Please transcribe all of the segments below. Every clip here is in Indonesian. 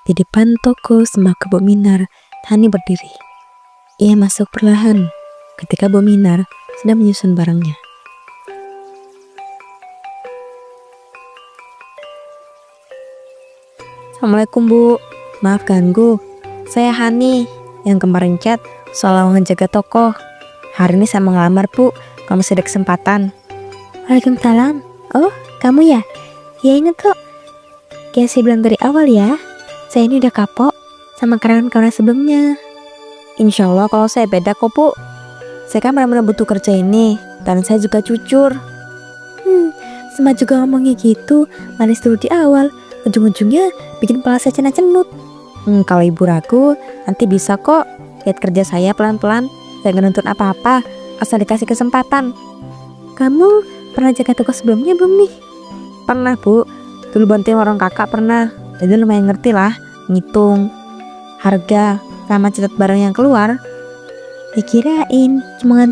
Di depan toko sembako Bu Minar, Hani berdiri. Ia masuk perlahan ketika Bu Minar sedang menyusun barangnya. Assalamualaikum Bu, maaf ganggu. Saya Hani yang kemarin chat soal ngejaga toko. Hari ini saya mengelamar Bu, kalau masih ada kesempatan. Waalaikumsalam. Oh, kamu ya? Ya ingat kok. Kayak saya bilang dari awal ya, saya ini udah kapok sama karyawan-karyawan sebelumnya. Insya Allah kalau saya beda kok Bu. Saya kan benar-benar butuh kerja ini, dan saya juga jujur. Sama juga ngomongnya gitu, manis dulu di awal. Ujung-ujungnya bikin kepala saya cenut. Kalau ibu ragu, nanti bisa kok lihat kerja saya pelan-pelan. Saya nggak nuntut apa-apa, asal dikasih kesempatan. Kamu pernah jaga toko sebelumnya belum nih? Pernah Bu, dulu bantuin orang kakak pernah. Jadi lumayan ngerti lah, ngitung harga sama catat barang yang keluar. Ya kirain cuma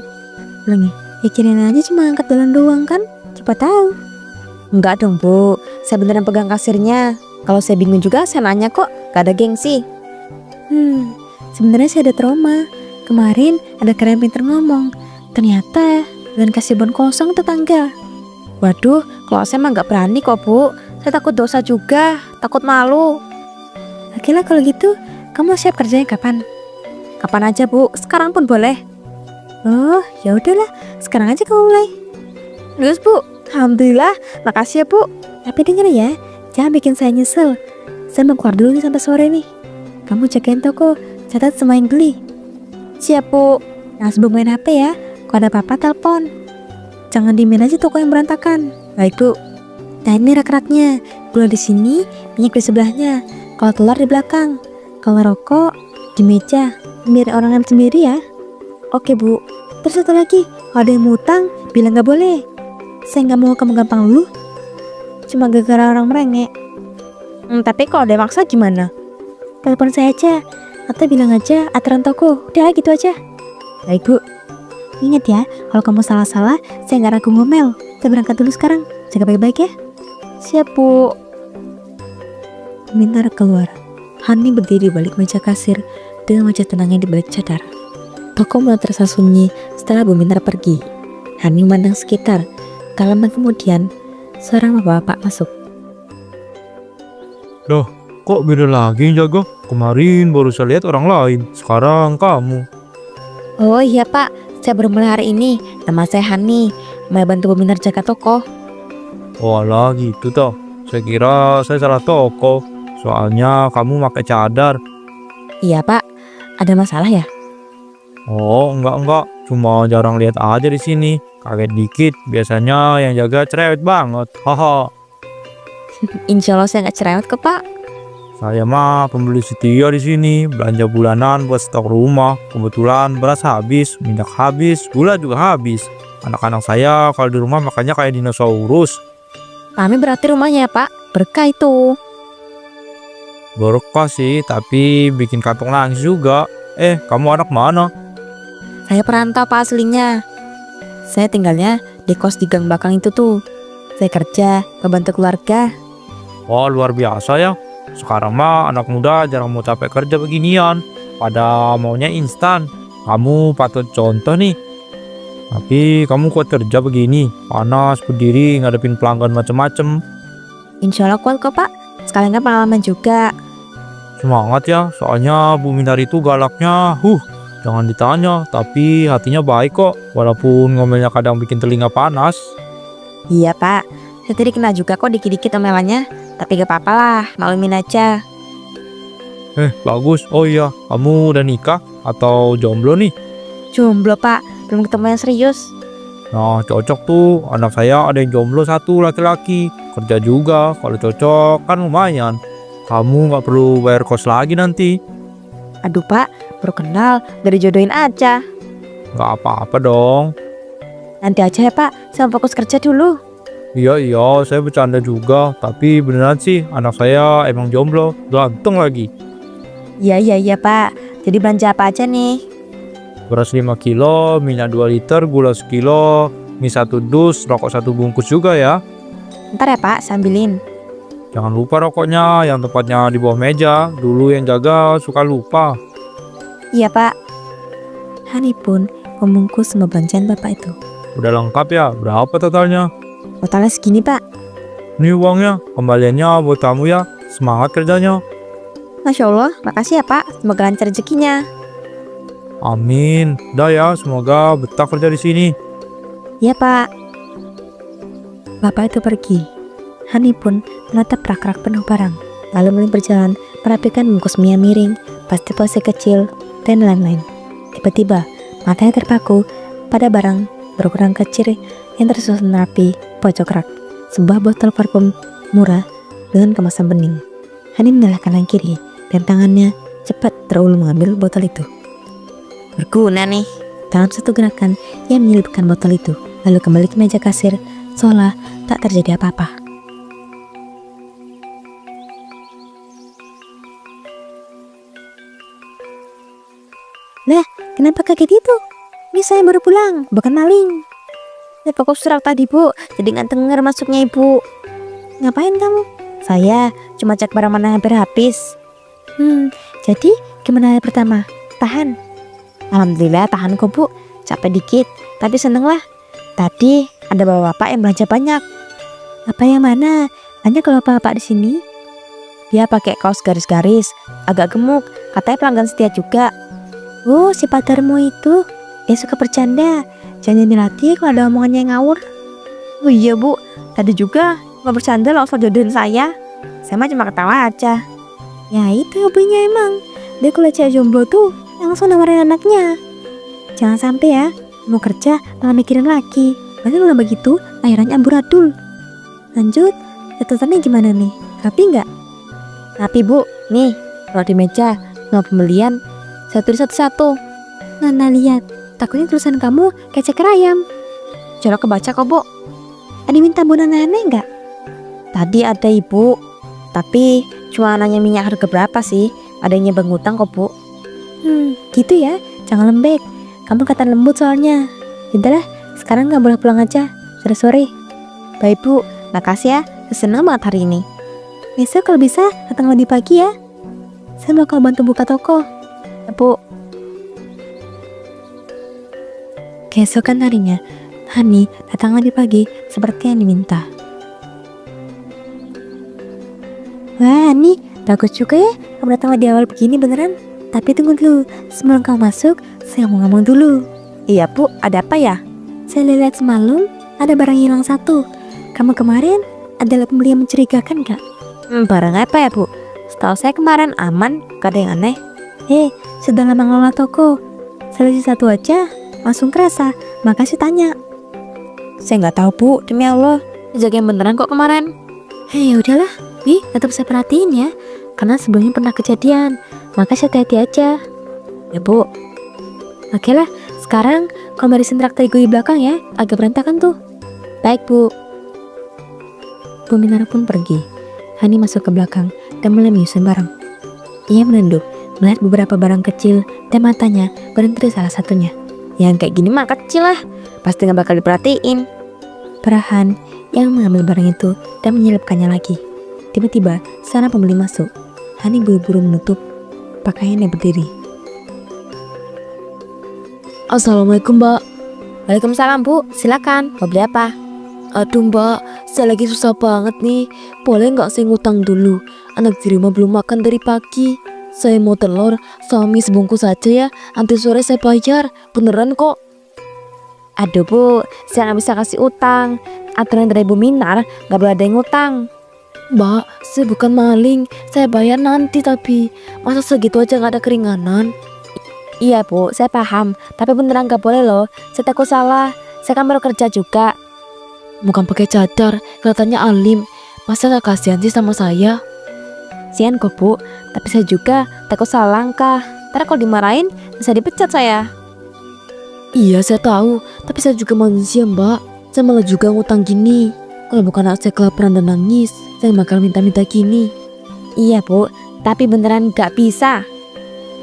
kirain aja cuma angkat dalam doang kan? Coba tahu. Enggak dong Bu, saya beneran pegang kasirnya. Kalau saya bingung juga saya nanya kok, gak ada gengsi. Sebenarnya saya ada trauma. Kemarin ada karyawan pinter ngomong, ternyata dengan kasih bon kosong tetangga. Waduh, kalau saya mah gak berani kok Bu. Saya takut dosa juga, takut malu. Oke lah kalau gitu, kamu siap kerjanya kapan? Kapan aja Bu, sekarang pun boleh. Oh, ya udahlah, sekarang aja kamu mulai. Terus Bu, alhamdulillah, makasih ya Bu. Tapi denger ya, jangan bikin saya nyesel. Saya mau keluar dulu nih sampai sore nih. Kamu jagain toko, catat semua yang beli. Siap Bu. Nah sebelum main HP ya, kalau ada apa-apa telepon. Jangan diemin aja toko yang berantakan. Baik Bu. Nah ini rak-raknya, gula di sini, minyak di sebelahnya. Kalau telur di belakang, kalau rokok di meja. Biar orang yang sendiri ya. Oke Bu. Terus satu lagi, kalau ada yang mau utang, bilang gak boleh. Saya gak mau kamu gampang luluh. Cuma gara-gara orang merengek. Tapi kalau ada yang maksa gimana? Telepon saya aja, atau bilang aja aturan toko. Udah gitu aja. Baik Bu. Ingat ya, kalau kamu salah-salah, saya gak ragu ngomel. Saya berangkat dulu sekarang. Jaga baik-baik ya. Siap Bu. Minar keluar. Hani berdiri di balik meja kasir dengan wajah tenangnya di balik cadar. Toko mulai terasa sunyi setelah Bu Minar pergi. Hani memandang sekitar. Tak lama kemudian, seorang bapak masuk. Loh, kok beda lagi yang jaga? Kemarin baru saya lihat orang lain, sekarang kamu. Oh iya Pak, saya baru mulai hari ini. Nama saya Hani, mau bantu Bu Minar jaga toko. Oh alah gitu toh. Saya kira saya salah toko. Soalnya kamu pakai cadar. Iya Pak, ada masalah ya? Oh enggak, cuma jarang lihat aja di sini. Kaget dikit, biasanya yang jaga cerewet banget. Haha. Insya Allah saya nggak cerewet kok Pak. Saya mah pembeli setia di sini, belanja bulanan buat stok rumah. Kebetulan beras habis, minyak habis, gula juga habis. Anak-anak saya kalau di rumah makannya kayak dinosaurus. Kami berarti rumahnya ya Pak, berkah itu. Berkah sih, tapi bikin kantong nangis juga. Kamu anak mana? Saya perantau Pak aslinya. Saya tinggalnya di kos di gang belakang itu tuh. Saya kerja, membantu keluarga. Wah luar biasa ya. Sekarang mah anak muda jarang mau capek kerja beginian. Pada maunya instan. Kamu patut contoh nih. Tapi kamu kuat kerja begini, panas, berdiri, ngadepin pelanggan macem-macem. Insya Allah kuat kok Pak, sekalian kan pengalaman juga. Semangat ya, soalnya Bu Minar itu galaknya, jangan ditanya, tapi hatinya baik kok. Walaupun ngomelnya kadang bikin telinga panas. Iya Pak, saya tadi kena juga kok dikit-dikit omelannya. Tapi gak apa-apa lah, maklumin aja. Bagus. Oh iya, kamu udah nikah atau jomblo nih? Jomblo Pak, belum ketemu yang serius. Nah cocok tuh, anak saya ada yang jomblo satu laki-laki. Kerja juga, kalau cocok kan lumayan. Kamu gak perlu bayar kos lagi nanti. Aduh Pak, baru kenal, dari jodohin aja. Gak apa-apa dong. Nanti aja ya Pak, saya fokus kerja dulu. Iya, saya bercanda juga. Tapi beneran sih, anak saya emang jomblo, ganteng lagi. Iya Pak, jadi belanja apa aja nih? Beras 5 kilo, minyak 2 liter, gula sekilo, mie 1 dus, rokok 1 bungkus juga ya. Ntar ya Pak, sambilin. Jangan lupa rokoknya yang tempatnya di bawah meja. Dulu yang jaga suka lupa. Iya Pak. Hani pun membungkus semua belanjaan Bapak itu. Udah lengkap ya? Berapa totalnya? Totalnya segini Pak. Ini uangnya, kembaliannya buat kamu ya. Semangat kerjanya. Masya Allah, makasih ya Pak. Semoga lancar rezekinya. Amin. Dah ya, semoga betah kerja di sini. Iya Pak. Bapak itu pergi. Hani pun menatap rak-rak penuh barang. Lalu mulai berjalan merapikan bungkus mie miring, plastik-plastik kecil, dan lain-lain. Tiba-tiba, matanya terpaku pada barang berukuran kecil yang tersusun rapi pojok rak. Sebuah botol parfum murah dengan kemasan bening. Hani menoleh kanan kiri dan tangannya cepat terulur mengambil botol itu. Berguna nih. Dalam satu gerakan, ia menyelipkan botol itu, lalu kembali ke meja kasir, seolah tak terjadi apa-apa. Lah, kenapa kaget itu? Ini saya baru pulang, bukan maling. Saya fokus surat tadi Bu, jadi nggak denger masuknya Ibu. Ngapain kamu? Saya cuma cek barang mana hampir habis. Jadi gimana hari pertama? Tahan? Alhamdulillah tahan kok Bu, capek dikit, tapi seneng lah. Tadi ada bapak-bapak yang belanja banyak. Apa yang mana? Banyak kalau bapak di sini. Dia pakai kaos garis-garis, agak gemuk, katanya pelanggan setia juga. Oh, si Pak Darmo itu, dia suka bercanda. Jangan dilatih kalau ada omongannya yang ngawur. Oh iya Bu, tadi juga nggak bercanda langsung jodohin saya. Saya mah cuma ketawa aja. Ya itu hobinya emang. Dia kalau cewek jomblo tuh langsung nawarin anaknya. Jangan sampai ya, mau kerja malah mikirin laki. Nanti kalau begitu, akhirnya amburadul. Lanjut, catatannya gimana nih? Rapi nggak? Rapi Bu, nih kalau di meja mau pembelian saya tulis satu-satu. Nana lihat, takutnya tulisan kamu kayak ceker ayam. Coba kebaca kok Bu. Ada minta Bu Nana aneh nggak? Tadi ada Ibu, tapi cuma nanya minyak harga berapa sih. Adanya bang utang kok Bu. Gitu ya, jangan lembek. Kamu kata lembut soalnya. Yaudahlah, sekarang nggak boleh pulang aja. Sudah sore. Baik Bu, makasih ya. Saya senang banget hari ini. Besok kalau bisa datang lebih pagi ya. Saya mau kau bantu buka toko. Ya Bu. Keesokan harinya, Hani datang lebih pagi seperti yang diminta. Wah, Hani, bagus juga ya kamu datang di awal begini beneran. Tapi tunggu dulu, sebelum kamu masuk, saya mau ngomong dulu. Iya Bu, ada apa ya? Saya lihat semalam ada barang hilang satu. Kamu kemarin adalah pembeli yang mencurigakan gak? Barang apa ya Bu? Setahu saya kemarin aman, gak ada yang aneh. Sudah lama ngelola toko. Selisih satu aja, langsung kerasa. Makasih tanya. Saya gak tahu Bu, demi Allah. Jagain beneran kok kemarin. Udahlah, tetap saya perhatiin ya. Karena sebelumnya pernah kejadian. Makasih hati-hati aja. Ya Bu. Oke lah, sekarang kamu barisin rak terigu di belakang ya. Agak berantakan tuh. Baik Bu. Bu Minara pun pergi. Hani masuk ke belakang dan mulai menyusun barang. Ia menunduk, melihat beberapa barang kecil dan matanya berhenti di salah satunya. Yang kayak gini mah kecil lah, pasti gak bakal diperhatiin. Perlahan, yang mengambil barang itu dan menyelipkannya lagi. Tiba-tiba, seorang pembeli masuk. Hani buru-buru menutup pakaiannya berdiri. Assalamualaikum Mbak. Waalaikumsalam Bu, silakan. Mau beli apa? Aduh Mbak, saya lagi susah banget nih. Boleh nggak saya ngutang dulu? Anak di rumah belum makan dari pagi. Saya mau telur sama mie sebungkus aja ya. Nanti sore saya bayar. Beneran kok. Aduh Bu, saya nggak bisa kasih utang. Aturan dari Bu Minar nggak boleh ada yang ngutang. Mbak, saya bukan maling. Saya bayar nanti tapi masa segitu aja nggak ada keringanan? Iya Bu, saya paham. Tapi beneran nggak boleh loh. Saya takut salah. Saya kan baru kerja juga. Bukan pakai cadar, kelihatannya alim. Masa gak kasihan sih sama saya? Kasihan kok Bu, tapi saya juga takut salah langkah. Ntar kalau dimarahin, bisa dipecat saya. Iya saya tahu, tapi saya juga manusia Mbak. Saya malah juga ngutang gini. Kalau bukan anak saya kelaparan dan nangis, saya bakal minta-minta gini. Iya Bu, tapi beneran gak bisa.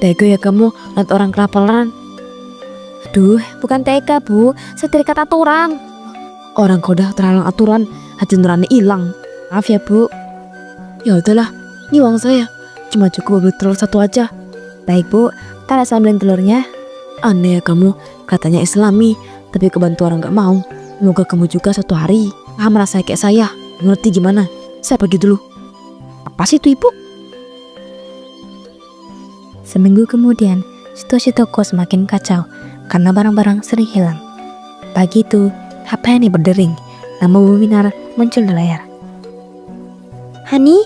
Tega ya kamu lihat orang kelaparan. Aduh, bukan tega Bu, saya terikat aturan. Orang kau udah terhalang aturan, hati nurani hilang. Maaf ya Bu. Ya udahlah, ini uang saya. Cuma cukup beli telur satu aja. Baik bu, tak asal beliin telurnya. Aneh ya kamu, katanya Islami, tapi kebantu orang gak mau. Semoga kamu juga suatu hari merasa kayak saya. Ngerti gimana? Saya pergi dulu. Apa sih itu ibu? Seminggu kemudian, situasi toko semakin kacau karena barang-barang sering hilang. Pagi itu, HP Hani berdering. Nama Bu Minar muncul di layar. Hani,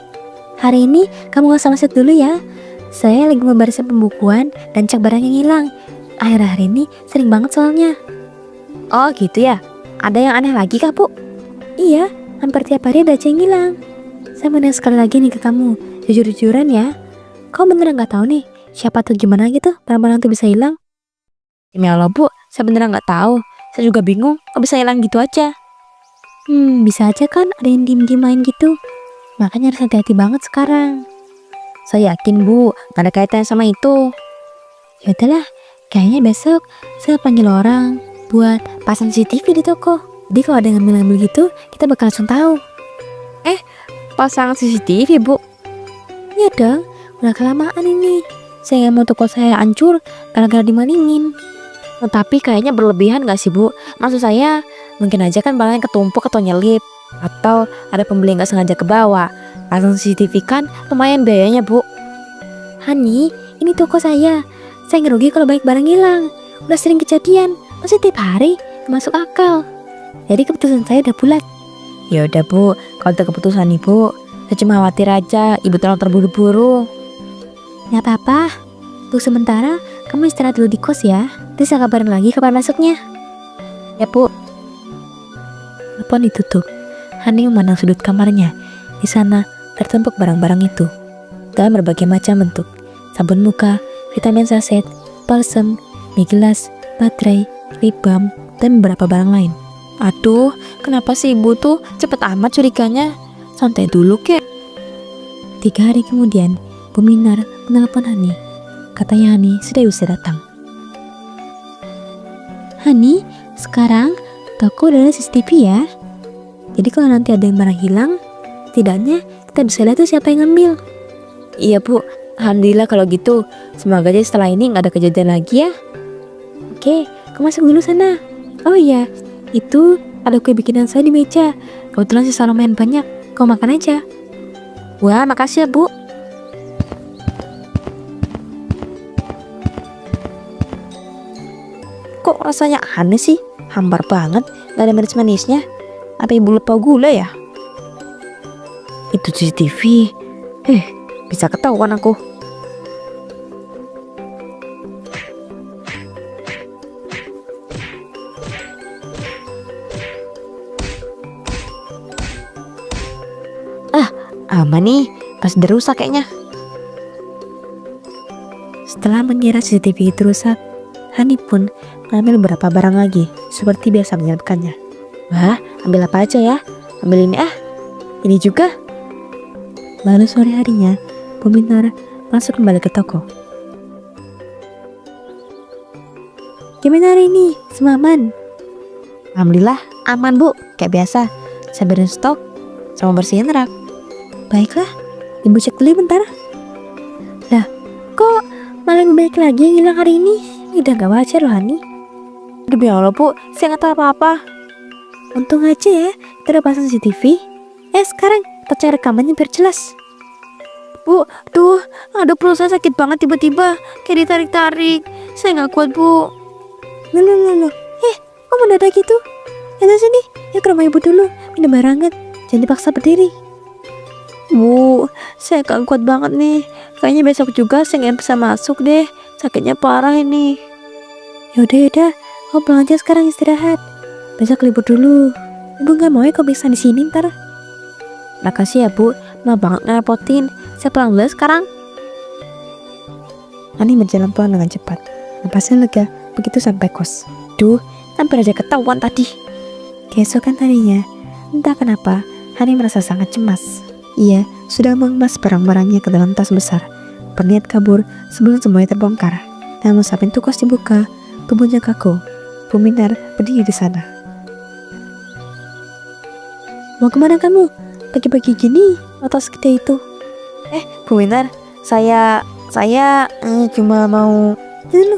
hari ini kamu gak usah masuk dulu ya. Saya lagi membariskan pembukuan dan cek barang yang hilang. Akhir-akhir ini sering banget soalnya. Oh gitu ya? Ada yang aneh lagi kah bu? Iya, hampir tiap hari ada aja yang hilang. Saya mau nanya sekali lagi nih ke kamu, jujur-jujuran ya. Kau beneran gak tahu nih, siapa tuh gimana gitu barang-barang tuh bisa hilang? Demi Allah bu, saya beneran gak tahu. Saya juga bingung, kok bisa hilang gitu aja. Bisa aja kan ada yang diem-diem main gitu. Makanya harus hati-hati banget sekarang. Saya yakin bu, gak ada kaitannya sama itu. Ya udahlah, kayaknya besok saya panggil orang buat pasang CCTV di toko. Jadi kalau ada yang ngambil-ngambil gitu, kita bakal langsung tahu. Pasang CCTV bu? Ya dong, udah kelamaan ini. Saya nggak mau toko saya hancur gara-gara dimalingin. Tapi kayaknya berlebihan gak sih bu? Maksud saya, mungkin aja kan barangnya ketumpuk atau nyelip, atau ada pembeli yang gak sengaja ke bawah. Pasang CCTV kan lumayan biayanya bu. Hani, ini toko saya. Saya ngerugi kalau banyak barang hilang. Udah sering kejadian, masih tiap hari, masuk akal. Jadi keputusan saya udah bulat. Ya udah bu, kalau itu keputusan ibu, saya cuma khawatir aja ibu terlalu terburu-buru. Gak apa-apa, untuk sementara kamu istirahat dulu di kos ya. Nanti saya kabarin lagi kapan masuknya. Ya bu. Telepon ditutup. Hani memandang sudut kamarnya. Di sana tertumpuk barang-barang itu dalam berbagai macam bentuk. Sabun muka, vitamin saset, balsem, mie gelas, baterai, lip balm, dan beberapa barang lain. Aduh, kenapa sih ibu tuh cepet amat curiganya? Santai dulu kek. 3 hari kemudian, Bu Minar menelepon Hani. Katanya Hani sudah bisa datang. Hani, sekarang toko udah ada CCTV ya. Jadi kalau nanti ada yang barang hilang, setidaknya kita bisa lihat tuh siapa yang ngambil. Iya bu, alhamdulillah kalau gitu. Semoga aja setelah ini gak ada kejadian lagi ya. Oke, kau masuk dulu sana. Oh iya, itu ada kue bikinan saya di meja. Kebetulan sisa lumayan banyak, kau makan aja. Wah, makasih ya bu. Kok rasanya aneh sih? Hambar banget, gak ada manis-manisnya. Apa ibu lupa gula ya? Itu CCTV. Bisa ketahuan aku. Aman nih, pas udah rusak kayaknya. Setelah mengira CCTV itu rusak, Hani pun mengambil beberapa barang lagi, seperti biasa menyiapkannya. Wah, ambil apa aja ya? Ambil ini ini juga. Lalu sore harinya, Bu Minar masuk kembali ke toko. Gimana hari ini? Semua aman? Alhamdulillah, aman bu, kayak biasa. Saya beresin stok, sama bersihin rak. Baiklah, ibu cek dulu bentar. Lah, kok malah lebih baik lagi yang hilang hari ini? Udah gak wajar loh Hani. Demi Allah bu, saya gak tahu apa-apa. Untung aja ya, kita udah pasang CCTV. Sekarang kita cek rekamannya biar jelas. Bu, tuh, aduh perut saya sakit banget tiba-tiba. Kayak ditarik-tarik. Saya gak kuat bu. Loh. Kok mendadak gitu? Ayo sini, ya ke rumah ibu dulu. Minum air hangat, jangan dipaksa berdiri. Bu, saya gak kuat banget nih. Kayaknya besok juga saya gak bisa masuk deh. Sakitnya parah ini. Yaudah, kau pulang aja sekarang istirahat. Besok libur dulu. Ibu gak mau ya kau bisa di sini ntar. Makasih ya bu, maaf banget ngerepotin. Saya pulang dulu sekarang. Ani berjalan pulang dengan cepat. Napasnya lega begitu sampai kos. Duh, hampir aja ketahuan tadi. Keesokan harinya, entah kenapa, Hani merasa sangat cemas. Ia sudah mengemas barang-barangnya ke dalam tas besar, berniat kabur sebelum semuanya terbongkar. Namun saat pintu kos dibuka, tubuhnya kaku. Bu Minar berdiri di sana. Mau kemana kamu? Pagi-pagi gini, atas kita itu. Bu Winter, saya cuma mau. Dulu,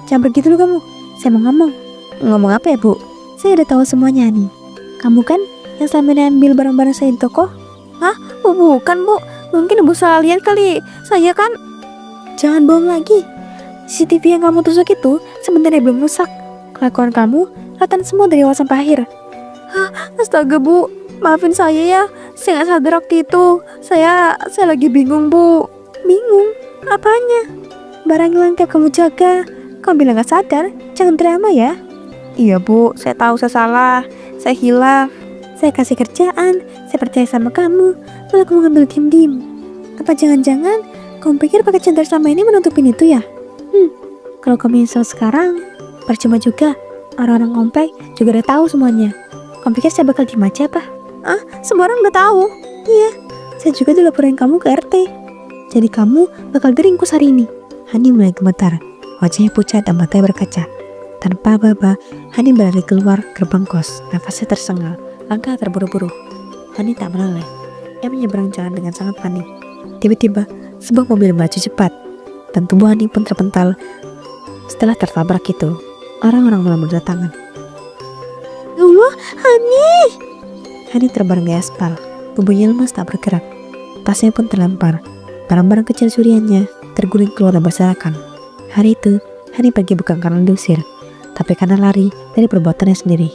jangan pergi dulu kamu. Saya mau ngomong. Ngomong apa ya, Bu? Saya udah tahu semuanya nih. Kamu kan yang selama ini ambil barang-barang saya di toko? Hah? Oh, bukan, Bu. Mungkin Ibu salah lihat kali. Saya kan. Jangan bohong lagi. CCTV yang kamu tusuk itu sebenarnya belum rusak. Kelakuan kamu kelihatan semua dari awal sampai akhir. Hah? Astaga, Bu. Maafin saya ya. Saya nggak sadar waktu itu. Saya lagi bingung, Bu. Bingung? Apanya? Barang yang tiap kamu jaga. Kamu bilang nggak sadar? Jangan drama ya. Iya, Bu. Saya tahu saya salah. Saya hilaf. Saya kasih kerjaan. Saya percaya sama kamu. Malah kamu ngambil diem-diem. Apa jangan-jangan kamu pikir pakai centar sama ini menutupin itu ya? Kalau kamu nyesel sekarang, percuma juga. Orang-orang komplek juga udah tahu semuanya. Kamu pikir saya bakal diem aja apa? Semua orang udah tahu. Iya, saya juga dilaporin kamu ke RT. Jadi kamu bakal diringkus hari ini. Hani mulai gemetar. Wajahnya pucat dan matanya berkaca. Tanpa apa-apa, Hani berlari keluar gerbang kos. Nafasnya tersengal, langkah terburu-buru. Hani tak menoleh. Ia menyeberang jalan dengan sangat panik. Tiba-tiba, sebuah mobil melaju cepat. Dan tubuh Hani pun terpental. Setelah tertabrak itu, orang-orang mulai berdatangan. Allah, Hani! Hani terbareng di aspal. Tubuhnya lemas tak bergerak. Tasnya pun terlempar. Barang-barang kecil curiannya terguling keluar dan berserakan. Hari itu, Hani pergi bukan karena diusir, tapi karena lari dari perbuatannya sendiri.